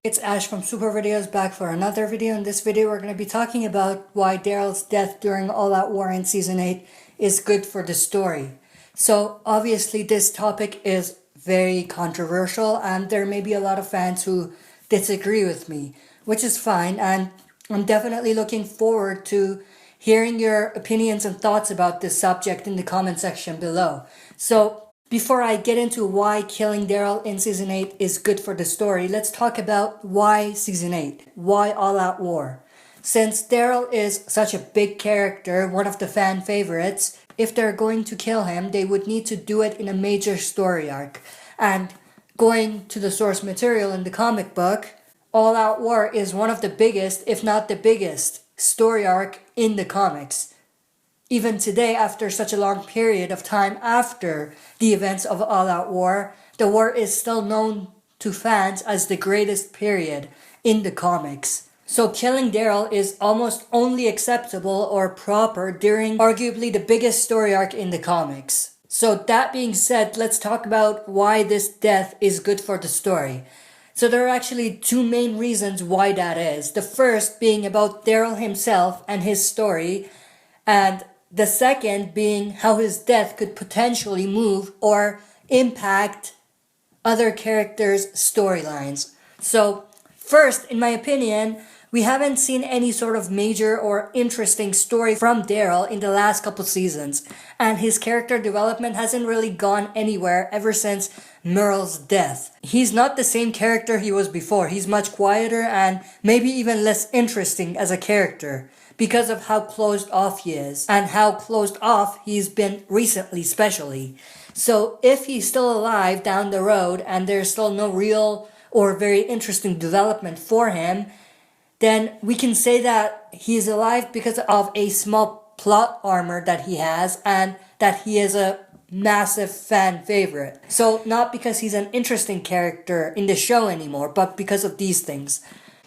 It's Ash from Super Videos back for another video. In this video we're going to be talking about why Daryl's death during All Out War in Season 8 is good for the story. So obviously this topic is very controversial and there may be a lot of fans who disagree with me, which is fine, and I'm definitely looking forward to hearing your opinions and thoughts about this subject in the comment section below. So before I get into why killing Daryl in Season 8 is good for the story, let's talk about why Season 8, why All Out War. Since Daryl is such a big character, one of the fan favorites, if they're going to kill him, they would need to do it in a major story arc. And going to the source material in the comic book, All Out War is one of the biggest, if not the biggest, story arc in the comics. Even today, after such a long period of time after the events of All Out War, the war is still known to fans as the greatest period in the comics. So killing Daryl is almost only acceptable or proper during arguably the biggest story arc in the comics. So that being said, let's talk about why this death is good for the story. So there are actually two main reasons why that is. The first being about Daryl himself and his story, and the second being how his death could potentially move or impact other characters' storylines. So first, in my opinion, we haven't seen any sort of major or interesting story from Daryl in the last couple seasons, and his character development hasn't really gone anywhere ever since Merle's death. He's not the same character he was before. He's much quieter and maybe even less interesting as a character, because of how closed off he is, and how closed off he's been recently especially. So if he's still alive down the road and there's still no real or very interesting development for him, then we can say that he's alive because of a small plot armor that he has and that he is a massive fan favorite. So not because he's an interesting character in the show anymore, but because of these things.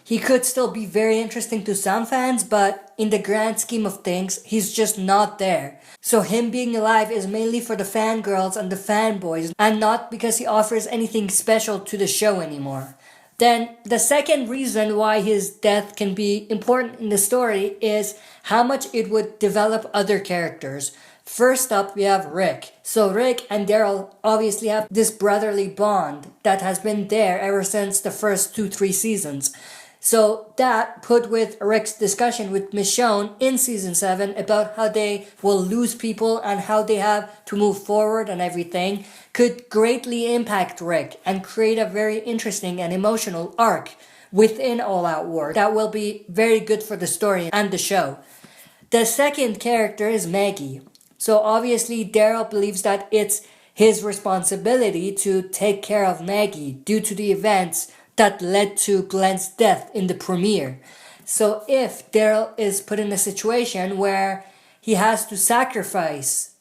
He could still be very interesting to some fans, but in the grand scheme of things, he's just not there. So him being alive is mainly for the fangirls and the fanboys, and not because he offers anything special to the show anymore. Then the second reason why his death can be important in the story is how much it would develop other characters. First up, we have Rick. So Rick and Daryl obviously have this brotherly bond that has been there ever since the first 2-3 seasons. So that, put with Rick's discussion with Michonne in Season 7 about how they will lose people and how they have to move forward and everything, could greatly impact Rick and create a very interesting and emotional arc within All Out War that will be very good for the story and the show. The second character is Maggie. So obviously Daryl believes that it's his responsibility to take care of Maggie due to the events that led to Glenn's death in the premiere. So if Daryl is put in a situation where he has to sacrifice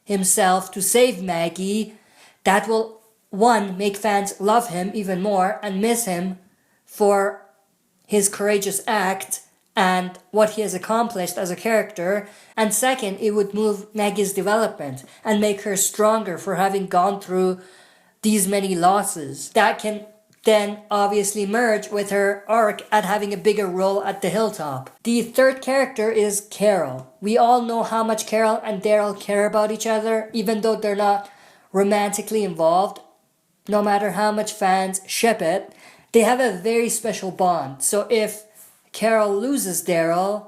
himself to save Maggie, that will, one, make fans love him even more and miss him for his courageous act and what he has accomplished as a character, and second, it would move Maggie's development and make her stronger for having gone through these many losses. That can then obviously merge with her arc at having a bigger role at the hilltop. The third character is Carol. We all know how much Carol and Daryl care about each other, even though they're not romantically involved. No matter how much fans ship it, they have a very special bond. So if Carol loses Daryl,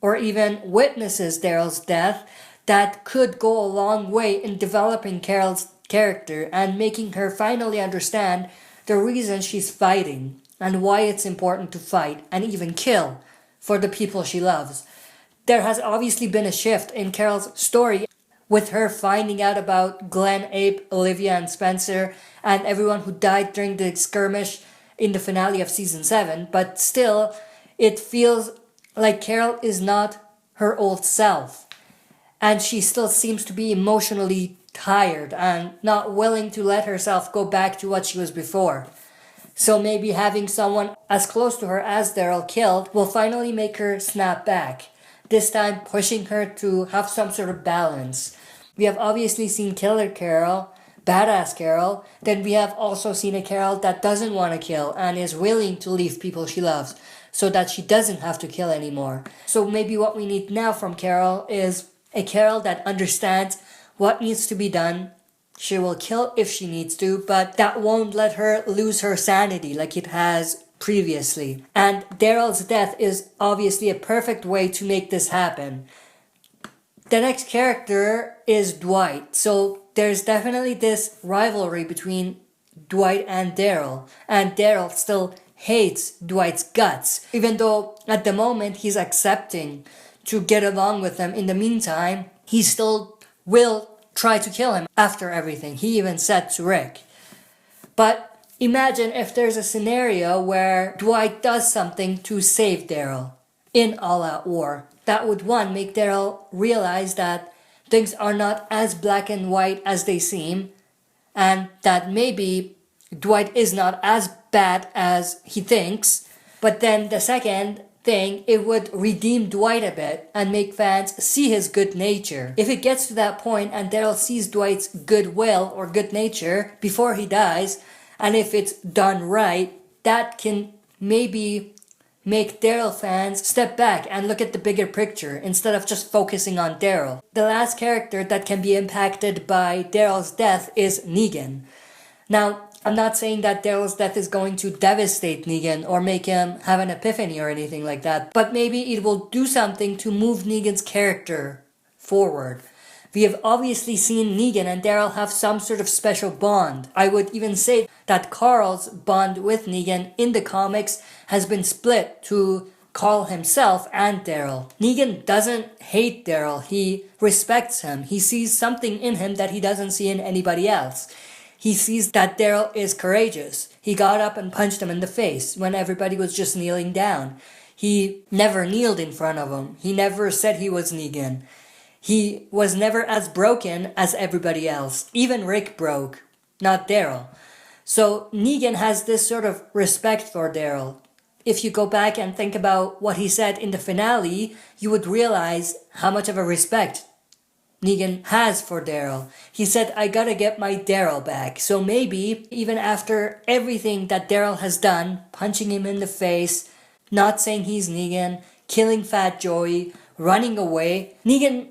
or even witnesses Daryl's death, that could go a long way in developing Carol's character and making her finally understand the reason she's fighting and why it's important to fight and even kill for the people she loves. There has obviously been a shift in Carol's story with her finding out about Glenn, Abe, Olivia, and Spencer and everyone who died during the skirmish in the finale of Season 7, but still, it feels like Carol is not her old self, and she still seems to be emotionally tired and not willing to let herself go back to what she was before. So maybe having someone as close to her as Daryl killed will finally make her snap back, this time pushing her to have some sort of balance. We have obviously seen Killer Carol, badass Carol, then we have also seen a Carol that doesn't want to kill and is willing to leave people she loves so that she doesn't have to kill anymore. So maybe what we need now from Carol is a Carol that understands what needs to be done. She will kill if she needs to, but that won't let her lose her sanity like it has previously. And Daryl's death is obviously a perfect way to make this happen. The next character is Dwight. So there's definitely this rivalry between Dwight and Daryl. And Daryl still hates Dwight's guts, even though at the moment he's accepting to get along with him. In the meantime, he still will try to kill him after everything. He even said to Rick. But imagine if there's a scenario where Dwight does something to save Daryl in All Out War. That would, one, make Daryl realize that things are not as black and white as they seem, and that maybe Dwight is not as bad as he thinks. But then the second thing, it would redeem Dwight a bit and make fans see his good nature. If it gets to that point and Daryl sees Dwight's goodwill or good nature before he dies, and if it's done right, that can maybe make Daryl fans step back and look at the bigger picture instead of just focusing on Daryl. The last character that can be impacted by Daryl's death is Negan. Now, I'm not saying that Daryl's death is going to devastate Negan or make him have an epiphany or anything like that, but maybe it will do something to move Negan's character forward. We have obviously seen Negan and Daryl have some sort of special bond. I would even say that Carl's bond with Negan in the comics has been split to Carl himself and Daryl. Negan doesn't hate Daryl, he respects him. He sees something in him that he doesn't see in anybody else. He sees that Daryl is courageous. He got up and punched him in the face when everybody was just kneeling down. He never kneeled in front of him. He never said he was Negan. He was never as broken as everybody else. Even Rick broke, not Daryl. So Negan has this sort of respect for Daryl. If you go back and think about what he said in the finale, you would realize how much of a respect Negan has for Daryl. He said, I gotta get my Daryl back. So maybe, even after everything that Daryl has done, punching him in the face, not saying he's Negan, killing Fat Joey, running away, Negan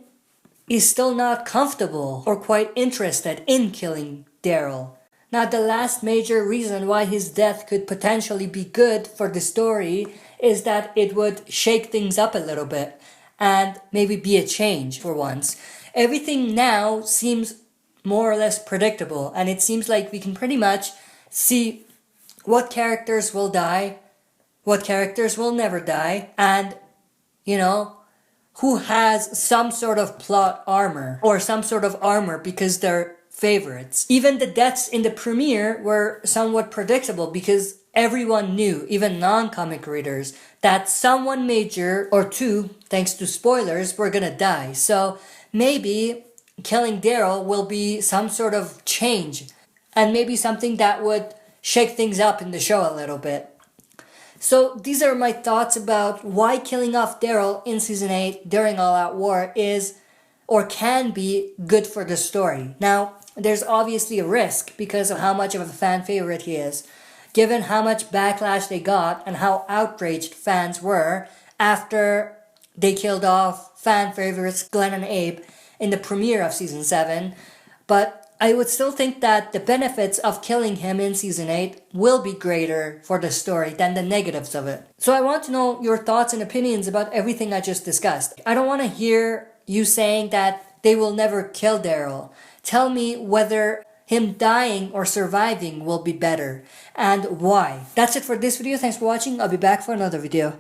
is still not comfortable or quite interested in killing Daryl. Now, the last major reason why his death could potentially be good for the story is that it would shake things up a little bit and maybe be a change for once. Everything now seems more or less predictable, and it seems like we can pretty much see what characters will die, what characters will never die, and, who has some sort of plot armor or some sort of armor because they're favorites. Even the deaths in the premiere were somewhat predictable because everyone knew, even non-comic readers, that someone major or two, thanks to spoilers, were gonna die. So maybe killing Daryl will be some sort of change and maybe something that would shake things up in the show a little bit. So these are my thoughts about why killing off Daryl in Season 8 during All Out War is or can be good for the story. Now, there's obviously a risk because of how much of a fan favorite he is, given how much backlash they got and how outraged fans were after they killed off fan favorites Glenn and Abe in the premiere of Season 7. But I would still think that the benefits of killing him in Season 8 will be greater for the story than the negatives of it. So I want to know your thoughts and opinions about everything I just discussed. I don't want to hear you saying that they will never kill Daryl. Tell me whether him dying or surviving will be better and why. That's it for this video. Thanks for watching. I'll be back for another video.